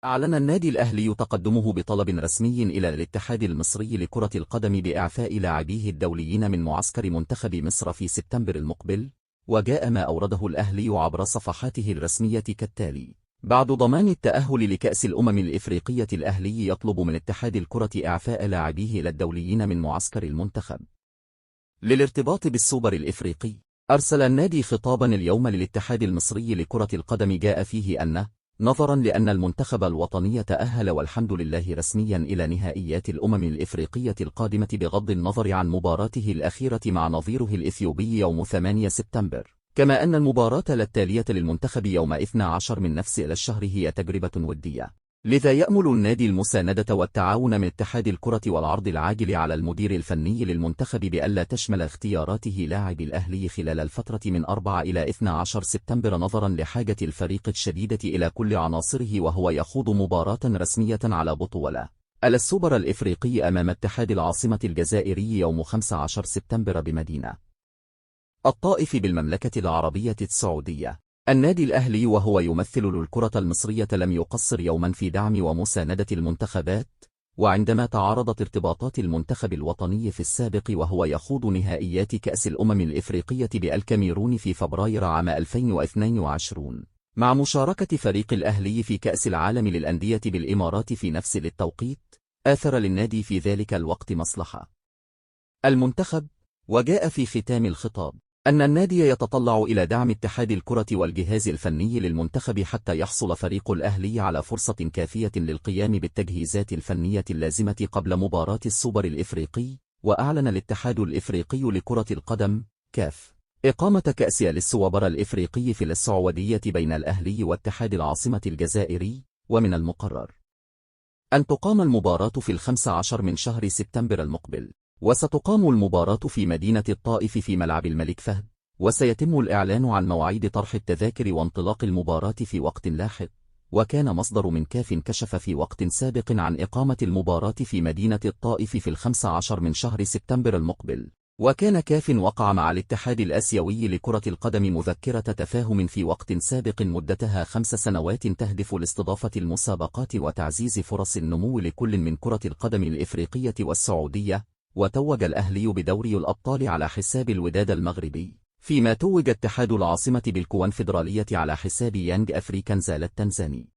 أعلن النادي الأهلي تقدمه بطلب رسمي إلى الاتحاد المصري لكرة القدم بإعفاء لاعبيه الدوليين من معسكر منتخب مصر في سبتمبر المقبل، وجاء ما أورده الأهلي عبر صفحاته الرسمية كالتالي: بعد ضمان التأهل لكأس الأمم الإفريقية، الأهلي يطلب من اتحاد الكرة إعفاء لاعبيه الدوليين من معسكر المنتخب للارتباط بالسوبر الإفريقي. أرسل النادي خطابا اليوم للاتحاد المصري لكرة القدم جاء فيه أن نظرا لأن المنتخب الوطني تأهل والحمد لله رسميا إلى نهائيات الأمم الإفريقية القادمة بغض النظر عن مباراته الأخيرة مع نظيره الإثيوبي يوم 8 سبتمبر، كما أن المباراة التالية للمنتخب يوم 12 من نفس الشهر هي تجربة ودية، لذا يأمل النادي المساندة والتعاون من اتحاد الكرة والعرض العاجل على المدير الفني للمنتخب بألا تشمل اختياراته لاعب الأهلي خلال الفترة من 4 إلى 12 سبتمبر نظرا لحاجة الفريق الشديدة إلى كل عناصره، وهو يخوض مباراة رسمية على بطولة السوبر الإفريقي أمام اتحاد العاصمة الجزائري يوم 15 سبتمبر بمدينة الطائف بالمملكة العربية السعودية. النادي الأهلي وهو يمثل الكرة المصرية لم يقصر يوما في دعم ومساندة المنتخبات، وعندما تعارضت ارتباطات المنتخب الوطني في السابق وهو يخوض نهائيات كأس الأمم الإفريقية بالكاميرون في فبراير عام 2022 مع مشاركة فريق الأهلي في كأس العالم للأندية بالإمارات في نفس التوقيت، آثر للنادي في ذلك الوقت مصلحة المنتخب. وجاء في ختام الخطاب أن النادي يتطلع إلى دعم اتحاد الكرة والجهاز الفني للمنتخب حتى يحصل فريق الأهلي على فرصة كافية للقيام بالتجهيزات الفنية اللازمة قبل مباراة السوبر الإفريقي. وأعلن الاتحاد الإفريقي لكرة القدم كاف إقامة كأس السوبر الإفريقي في السعودية بين الأهلي واتحاد العاصمة الجزائري، ومن المقرر أن تقام المباراة في 15 من شهر سبتمبر المقبل، وستقام المباراة في مدينة الطائف في ملعب الملك فهد، وسيتم الإعلان عن مواعيد طرح التذاكر وانطلاق المباراة في وقت لاحق. وكان مصدر من كاف كشف في وقت سابق عن إقامة المباراة في مدينة الطائف في 15 من شهر سبتمبر المقبل. وكان كاف وقع مع الاتحاد الآسيوي لكرة القدم مذكرة تفاهم في وقت سابق مدتها 5 سنوات تهدف لاستضافة المسابقات وتعزيز فرص النمو لكل من كرة القدم الإفريقية والسعودية. وتوج الأهلي بدوري الأبطال على حساب الوداد المغربي، فيما توج اتحاد العاصمة بالكونفدرالية على حساب يانج أفريكانز التنزاني.